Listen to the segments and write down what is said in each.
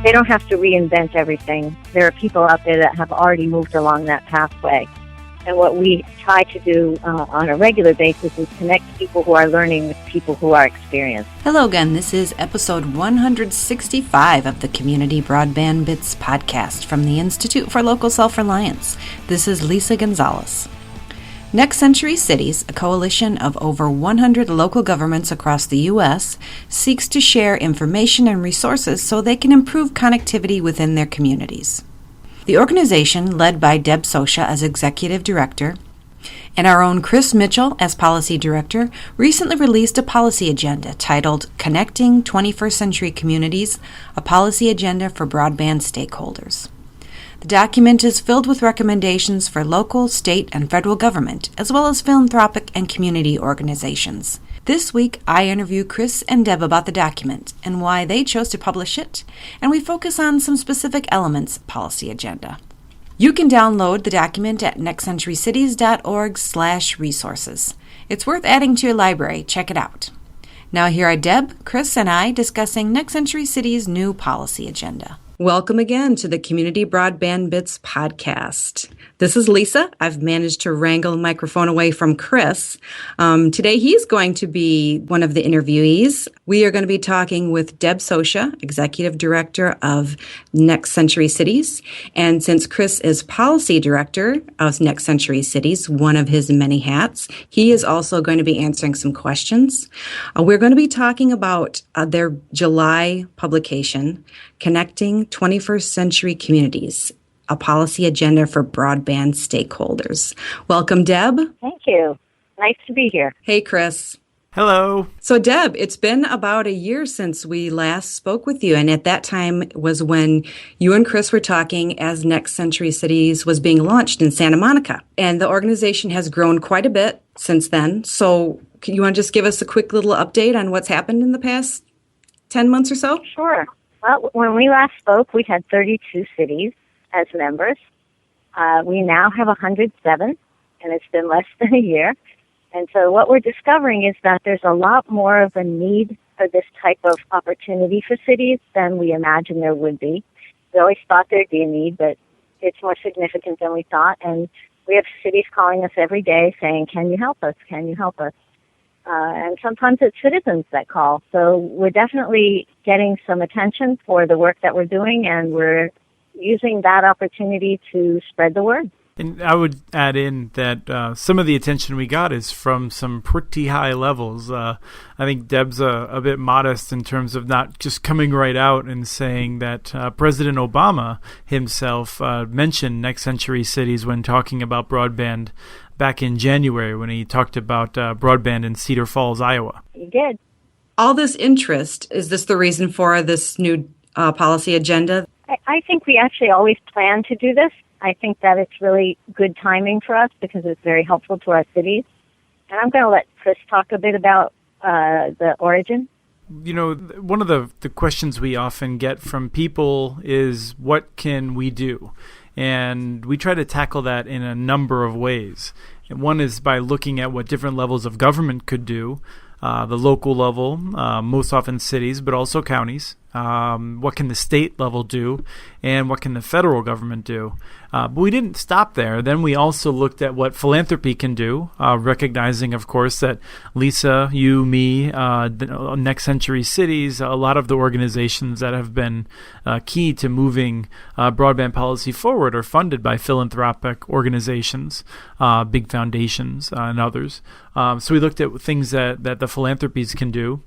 They don't have to reinvent everything. There are people out there that have already moved along that pathway. And what we try to do on a regular basis is connect people who are learning with people who are experienced. Hello again. This is episode 165 of the Community Broadband Bits podcast from the Institute for Local Self-Reliance. This is Lisa Gonzalez. Next Century Cities, a coalition of over 100 local governments across the U.S., seeks to share information and resources so they can improve connectivity within their communities. The organization, led by Deb Sosha as executive director, and our own Chris Mitchell as policy director, recently released a policy agenda titled Connecting 21st Century Communities, a Policy Agenda for Broadband Stakeholders. The document is filled with recommendations for local, state, and federal government, as well as philanthropic and community organizations. This week, I interview Chris and Deb about the document and why they chose to publish it, and we focus on some specific elements of policy agenda. You can download the document at nextcenturycities.org/resources. It's worth adding to your library. Check it out. Now here are Deb, Chris, and I discussing Next Century Cities' new policy agenda. Welcome again to the Community Broadband Bits podcast. This is Lisa. I've managed to wrangle the microphone away from Chris. Today he's going to be one of the interviewees. We are going to be talking with Deb Sosha, Executive Director of Next Century Cities. And since Chris is Policy Director of Next Century Cities, one of his many hats, he is also going to be answering some questions. We're going to be talking about their July publication, Connecting 21st Century Communities, a policy agenda for broadband stakeholders. Welcome, Deb. Thank you. Nice to be here. Hey, Chris. Hello. So, Deb, it's been about a year since we last spoke with you, and at that time was when you and Chris were talking as Next Century Cities was being launched in Santa Monica. And the organization has grown quite a bit since then. So, you want to just give us a quick little update on what's happened in the past 10 months or so? Sure. Well, when we last spoke, we had 32 cities as members. We now have 107, and it's been less than a year. And so what we're discovering is that there's a lot more of a need for this type of opportunity for cities than we imagined there would be. We always thought there'd be a need, but it's more significant than we thought. And we have cities calling us every day saying, can you help us? Can you help us? And sometimes it's citizens that call. So we're definitely getting some attention for the work that we're doing, and we're using that opportunity to spread the word. And I would add in that some of the attention we got is from some pretty high levels. I think Deb's a bit modest in terms of not just coming right out and saying that President Obama himself mentioned Next Century Cities when talking about broadband back in January when he talked about broadband in Cedar Falls, Iowa. You did. All this interest, is this the reason for this new policy agenda? I think we actually always planned to do this. I think that it's really good timing for us because it's very helpful to our cities. And I'm going to let Chris talk a bit about the origin. You know, one of the questions we often get from people is, what can we do? And we try to tackle that in a number of ways. And one is by looking at what different levels of government could do, the local level, most often cities, but also counties. What can the state level do, and what can the federal government do? But we didn't stop there. Then we also looked at what philanthropy can do, recognizing, of course, that Lisa, you, me, Next Century Cities, a lot of the organizations that have been key to moving broadband policy forward are funded by philanthropic organizations, big foundations, and others. So we looked at things that the philanthropies can do.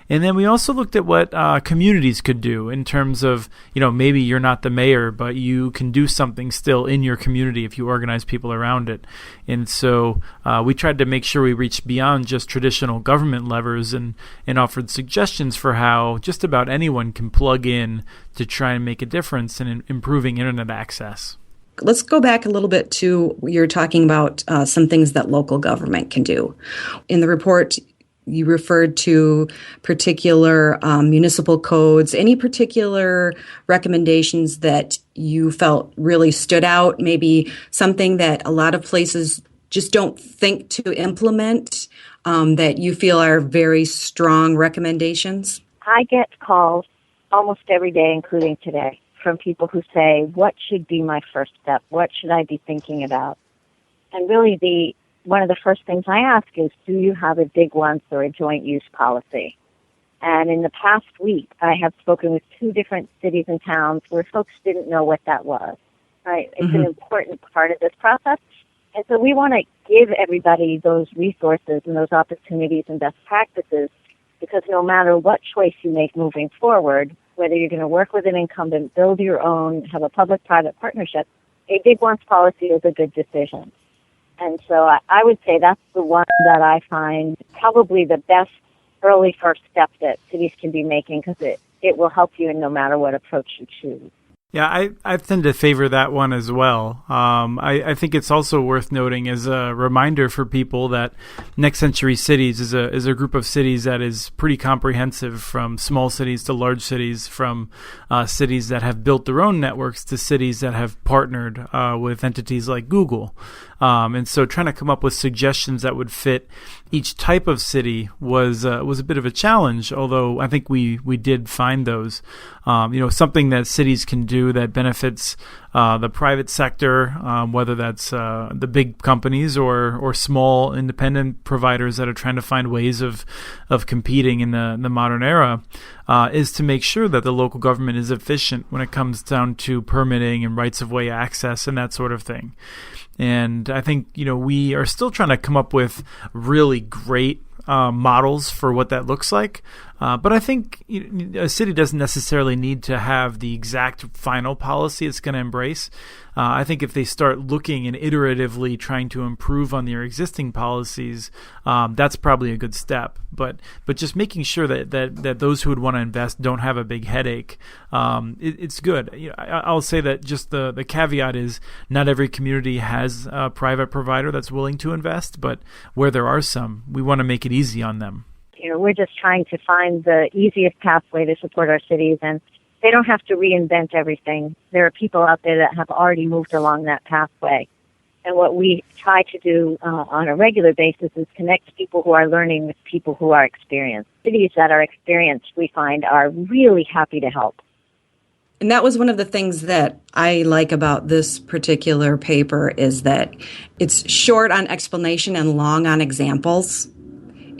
And then we also looked at what communities could do in terms of, maybe you're not the mayor, but you can do something still in your community if you organize people around it. And so we tried to make sure we reached beyond just traditional government levers and offered suggestions for how just about anyone can plug in to try and make a difference in improving internet access. Let's go back a little bit to, you're talking about some things that local government can do. In the report, you referred to particular municipal codes, any particular recommendations that you felt really stood out, maybe something that a lot of places just don't think to implement, that you feel are very strong recommendations? I get calls almost every day, including today, from people who say, what should be my first step? What should I be thinking about? And really, one of the first things I ask is, do you have a dig once or a joint use policy? And in the past week, I have spoken with 2 different cities and towns where folks didn't know what that was, right? It's an important part of this process. And so we want to give everybody those resources and those opportunities and best practices, because no matter what choice you make moving forward, whether you're going to work with an incumbent, build your own, have a public-private partnership, a dig once policy is a good decision. And so I would say that's the one that I find probably the best early first step that cities can be making, because it will help you in no matter what approach you choose. Yeah, I tend to favor that one as well. I think it's also worth noting as a reminder for people that Next Century Cities is a group of cities that is pretty comprehensive, from small cities to large cities, from cities that have built their own networks to cities that have partnered with entities like Google. And so trying to come up with suggestions that would fit each type of city was a bit of a challenge, although I think we did find those. Something that cities can do that benefits the private sector, whether that's the big companies or small independent providers that are trying to find ways of competing in the modern era, is to make sure that the local government is efficient when it comes down to permitting and rights of way access and that sort of thing. And I think, we are still trying to come up with really great models for what that looks like. But I think a city doesn't necessarily need to have the exact final policy it's going to embrace. I think if they start looking and iteratively trying to improve on their existing policies, that's probably a good step. But just making sure that those who would want to invest don't have a big headache, it's good. I'll say that just the caveat is not every community has a private provider that's willing to invest, but where there are some, we want to make it easy on them. We're just trying to find the easiest pathway to support our cities, and they don't have to reinvent everything. There are people out there that have already moved along that pathway. And what we try to do on a regular basis is connect people who are learning with people who are experienced. Cities that are experienced, we find, are really happy to help. And that was one of the things that I like about this particular paper, is that it's short on explanation and long on examples.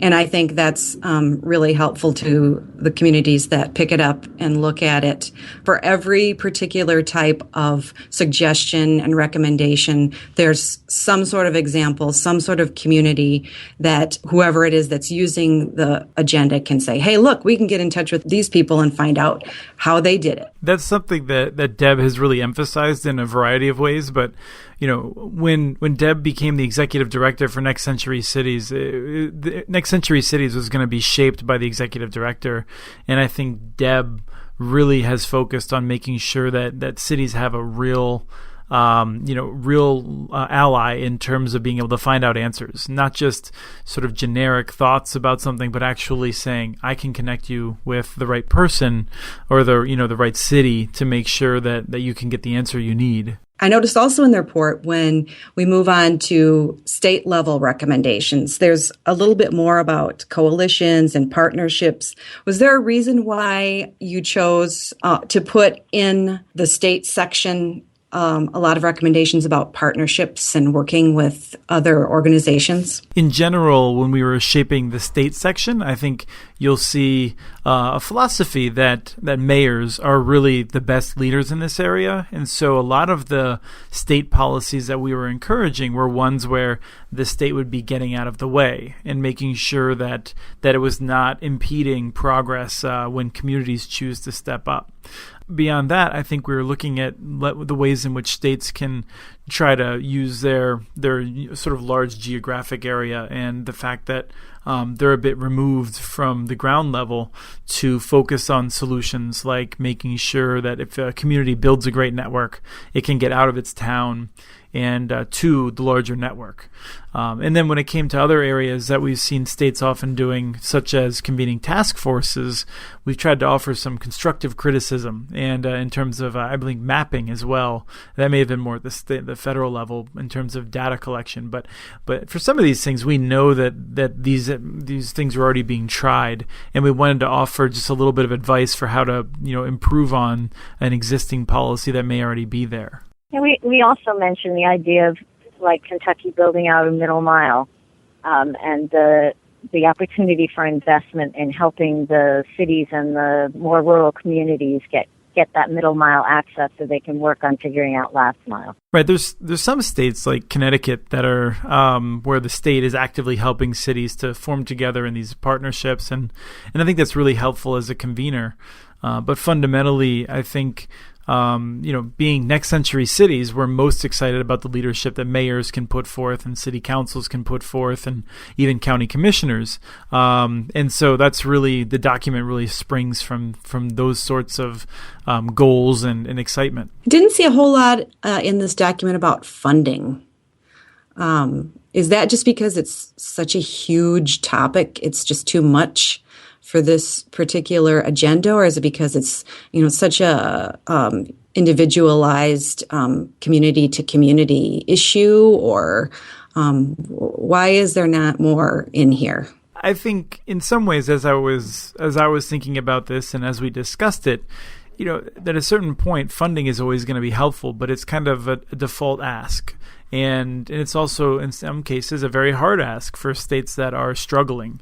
And I think that's really helpful to the communities that pick it up and look at it. For every particular type of suggestion and recommendation, there's some sort of example, some sort of community that whoever it is that's using the agenda can say, hey, look, we can get in touch with these people and find out how they did it. That's something that Deb has really emphasized in a variety of ways. But when Deb became the executive director for Next Century Cities, Next Century Cities was going to be shaped by the executive director. And I think Deb really has focused on making sure that cities have a real ally in terms of being able to find out answers, not just sort of generic thoughts about something, but actually saying, I can connect you with the right person or the right city to make sure that you can get the answer you need. I noticed also in the report, when we move on to state level recommendations, there's a little bit more about coalitions and partnerships. Was there a reason why you chose to put in the state section a lot of recommendations about partnerships and working with other organizations? In general, when we were shaping the state section, I think you'll see a philosophy that mayors are really the best leaders in this area. And so a lot of the state policies that we were encouraging were ones where the state would be getting out of the way and making sure that it was not impeding progress when communities choose to step up. Beyond that, I think we were looking at the ways in which states can try to use their sort of large geographic area and the fact that they're a bit removed from the ground level to focus on solutions like making sure that if a community builds a great network, it can get out of its town and to the larger network. And then when it came to other areas that we've seen states often doing, such as convening task forces, we've tried to offer some constructive criticism. And in terms of, I believe, mapping as well, that may have been more at the federal level in terms of data collection. But for some of these things, we know that these things are already being tried, and we wanted to offer just a little bit of advice for how to improve on an existing policy that may already be there. And we also mentioned the idea of, like, Kentucky building out a middle mile, and the opportunity for investment in helping the cities and the more rural communities get that middle mile access so they can work on figuring out last mile. Right. There's some states like Connecticut that are where the state is actively helping cities to form together in these partnerships, and I think that's really helpful as a convener. But fundamentally, I think being next century cities, we're most excited about the leadership that mayors can put forth and city councils can put forth and even county commissioners. And so that's really, the document really springs from those sorts of goals and excitement. I didn't see a whole lot in this document about funding. Is that just because it's such a huge topic, it's just too much for this particular agenda, or is it because it's such a individualized community to community issue, or why is there not more in here? I think in some ways, as I was thinking about this and as we discussed it, that at a certain point funding is always going to be helpful, but it's kind of a default ask. And it's also, in some cases, a very hard ask for states that are struggling.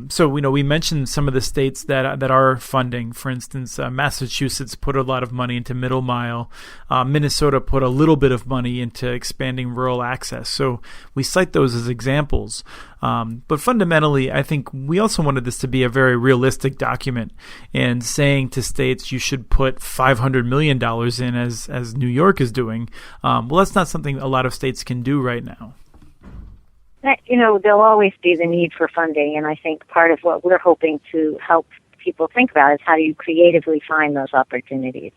So we mentioned some of the states that are funding. For instance, Massachusetts put a lot of money into middle mile. Minnesota put a little bit of money into expanding rural access. So we cite those as examples. But fundamentally, I think we also wanted this to be a very realistic document, and saying to states you should put $500 million in as New York is doing. Well, that's not something a lot of states can do right now. There'll always be the need for funding, and I think part of what we're hoping to help people think about is how do you creatively find those opportunities,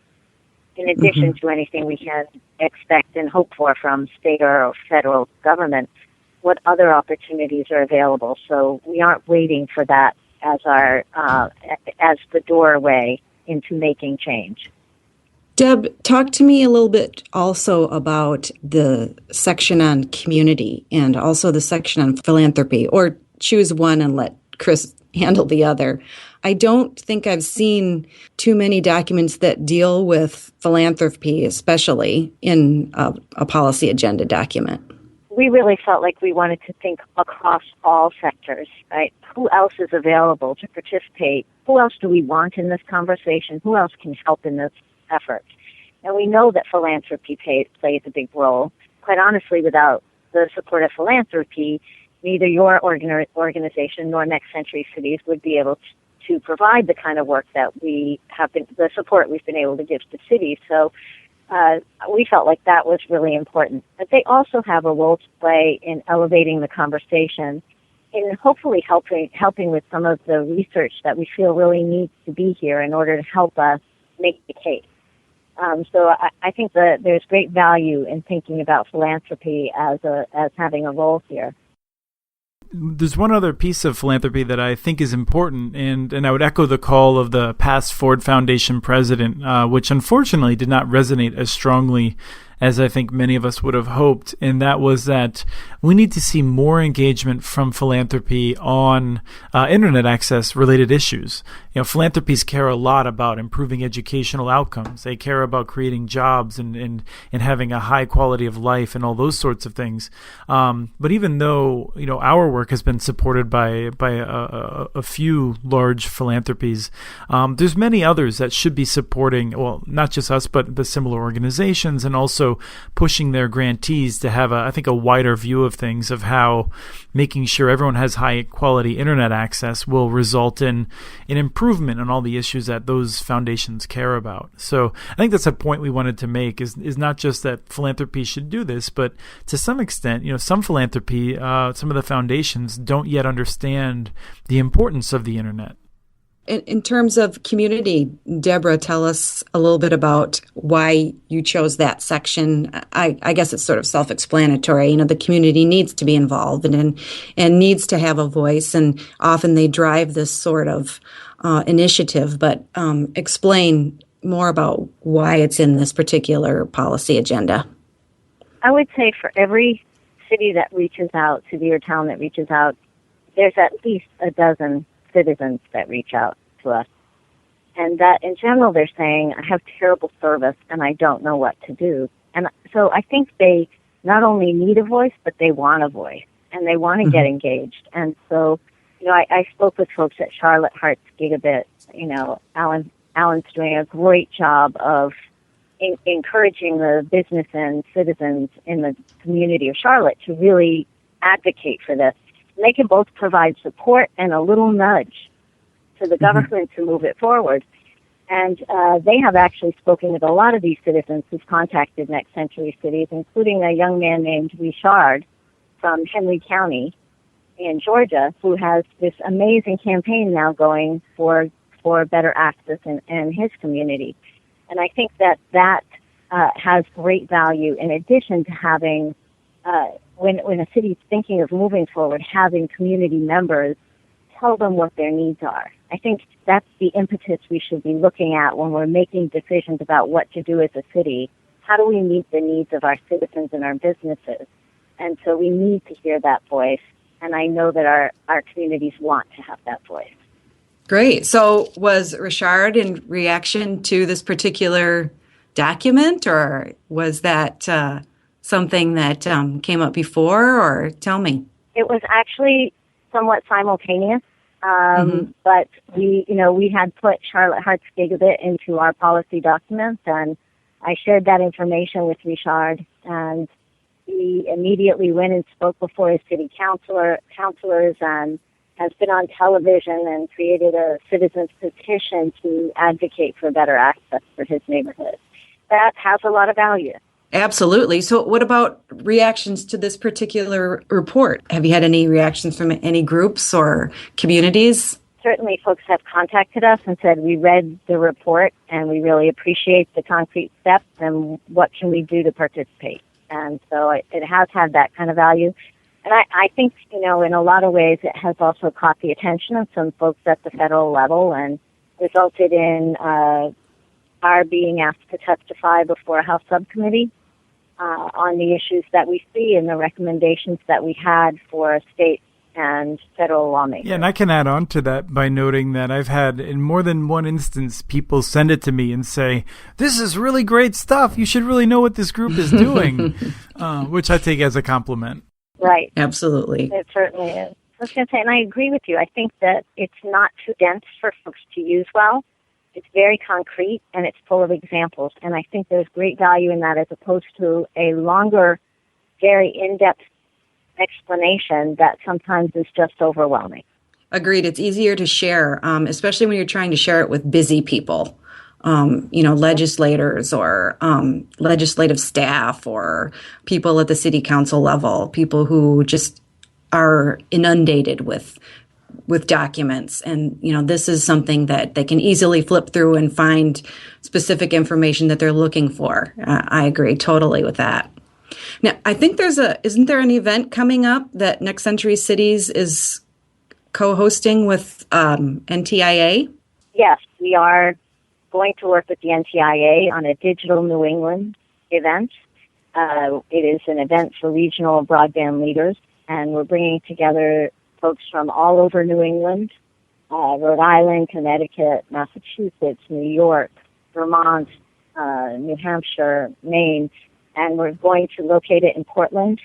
in addition to anything we can expect and hope for from state or federal government. What other opportunities are available? So we aren't waiting for that as as the doorway into making change. Deb, talk to me a little bit also about the section on community and also the section on philanthropy, or choose one and let Chris handle the other. I don't think I've seen too many documents that deal with philanthropy, especially in a policy agenda document. We really felt like we wanted to think across all sectors, right? Who else is available to participate? Who else do we want in this conversation? Who else can help in this effort? And we know that philanthropy plays a big role. Quite honestly, without the support of philanthropy, neither your organization nor Next Century Cities would be able to provide the kind of work that the support we've been able to give to cities. So we felt like that was really important. But they also have a role to play in elevating the conversation, in hopefully helping with some of the research that we feel really needs to be here in order to help us make the case. So I think that there's great value in thinking about philanthropy as having a role here. There's one other piece of philanthropy that I think is important, and I would echo the call of the past Ford Foundation president, which unfortunately did not resonate as strongly as I think many of us would have hoped, and that was that we need to see more engagement from philanthropy on internet access related issues. Philanthropies care a lot about improving educational outcomes. They care about creating jobs and having a high quality of life and all those sorts of things. But even though our work has been supported by a few large philanthropies, there's many others that should be supporting. Well, not just us, but the similar organizations, and also pushing their grantees to have I think a wider view of things, of how making sure everyone has high quality internet access will result in an improvement on all the issues that those foundations care about. So I think that's a point we wanted to make, is not just that philanthropy should do this, but to some extent, some philanthropy, some of the foundations don't yet understand the importance of the internet. in terms of community, Deborah, tell us a little bit about why you chose that section. I guess it's sort of self-explanatory. The community needs to be involved and needs to have a voice, and often they drive this sort of initiative. But explain more about why it's in this particular policy agenda. I would say for every city that reaches out, city or town that reaches out, there's at least a dozen citizens that reach out to us. And that in general they're saying, I have terrible service and I don't know what to do. And so I think they not only need a voice, but they want a voice and they want to get engaged. And so, I spoke with folks at Charlotte Hearts Gigabit. Alan's doing a great job of encouraging the business and citizens in the community of Charlotte to really advocate for this. And they can both provide support and a little nudge to the government to move it forward. And they have actually spoken with a lot of these citizens who've contacted Next Century Cities, including a young man named Richard from Henry County in Georgia, who has this amazing campaign now going for better access in his community. And I think that has great value in addition to having, when a city's thinking of moving forward, having community members tell them what their needs are. I think that's the impetus we should be looking at when we're making decisions about what to do as a city. How do we meet the needs of our citizens and our businesses? And so we need to hear that voice. And I know that our communities want to have that voice. Great. So was Richard in reaction to this particular document, or was that something that came up before, or tell me? It was actually somewhat simultaneous, but we had put Charlotte Hearts Gigabit into our policy documents, and I shared that information with Richard, and he immediately went and spoke before his city councilors and has been on television and created a citizens petition to advocate for better access for his neighborhood. That has a lot of value. Absolutely. So what about reactions to this particular report? Have you had any reactions from any groups or communities? Certainly folks have contacted us and said, we read the report and we really appreciate the concrete steps and what can we do to participate. And so it has had that kind of value. And I think, in a lot of ways it has also caught the attention of some folks at the federal level and resulted in our being asked to testify before a House subcommittee on the issues that we see and the recommendations that we had for state and federal lawmakers. Yeah, and I can add on to that by noting that I've had, in more than one instance, people send it to me and say, this is really great stuff. You should really know what this group is doing, which I take as a compliment. Right. Absolutely. It certainly is. I was going to say, and I agree with you, I think that it's not too dense for folks to use well. It's very concrete, and it's full of examples. And I think there's great value in that as opposed to a longer, very in-depth explanation that sometimes is just overwhelming. Agreed. It's easier to share, especially when you're trying to share it with busy people. Legislators or legislative staff or people at the city council level, people who just are inundated with documents. And, this is something that they can easily flip through and find specific information that they're looking for. I agree totally with that. Now, I think isn't there an event coming up that Next Century Cities is co-hosting with NTIA? Yes, we are going to work with the NTIA on a Digital New England event. It is an event for regional broadband leaders, and we're bringing together folks from all over New England, Rhode Island, Connecticut, Massachusetts, New York, Vermont, New Hampshire, Maine, and we're going to locate it in Portland.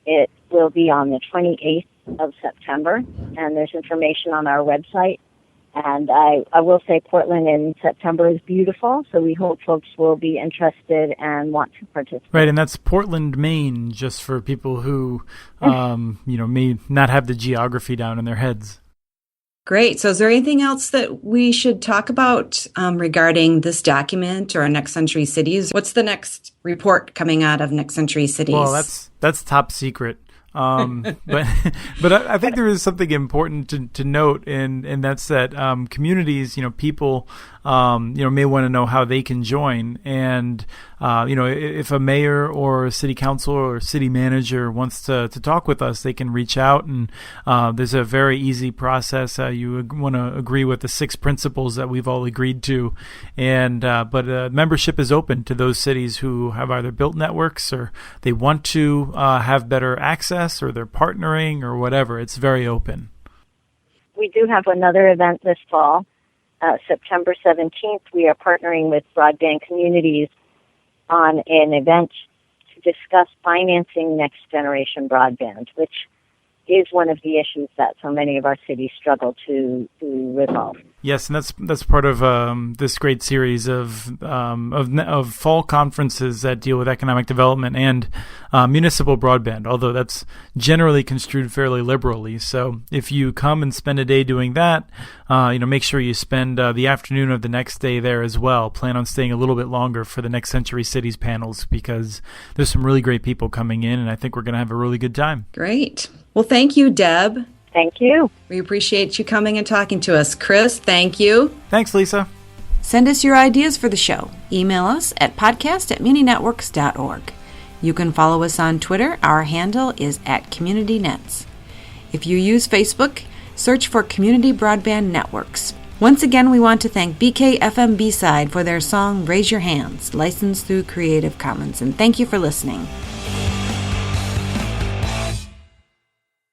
It will be on the 28th of September, and there's information on our website. And I will say Portland in September is beautiful, so we hope folks will be interested and want to participate. Right, and that's Portland, Maine, just for people who, may not have the geography down in their heads. Great. So is there anything else that we should talk about regarding this document or Next Century Cities? What's the next report coming out of Next Century Cities? Well, that's top secret. But I think there is something important to note, and that's that communities, people, may want to know how they can join. And, if a mayor or a city council or city manager wants to talk with us, they can reach out. And there's a very easy process. You want to agree with the 6 principles that we've all agreed to. And but membership is open to those cities who have either built networks or they want to have better access, or they're partnering or whatever. It's very open. We do have another event this fall. September 17th, we are partnering with Broadband Communities on an event to discuss financing next generation broadband, which is one of the issues that so many of our cities struggle to resolve. Yes, and that's part of this great series of fall conferences that deal with economic development and municipal broadband, although that's generally construed fairly liberally. So if you come and spend a day doing that, make sure you spend the afternoon of the next day there as well. Plan on staying a little bit longer for the Next Century Cities panels, because there's some really great people coming in, and I think we're going to have a really good time. Great. Well, thank you, Deb. Thank you. We appreciate you coming and talking to us. Chris, thank you. Thanks, Lisa. Send us your ideas for the show. Email us at podcast@muninetworks.org. You can follow us on Twitter. Our handle is @CommunityNets. If you use Facebook, search for Community Broadband Networks. Once again, we want to thank BKFM B-Side for their song Raise Your Hands, licensed through Creative Commons. And thank you for listening.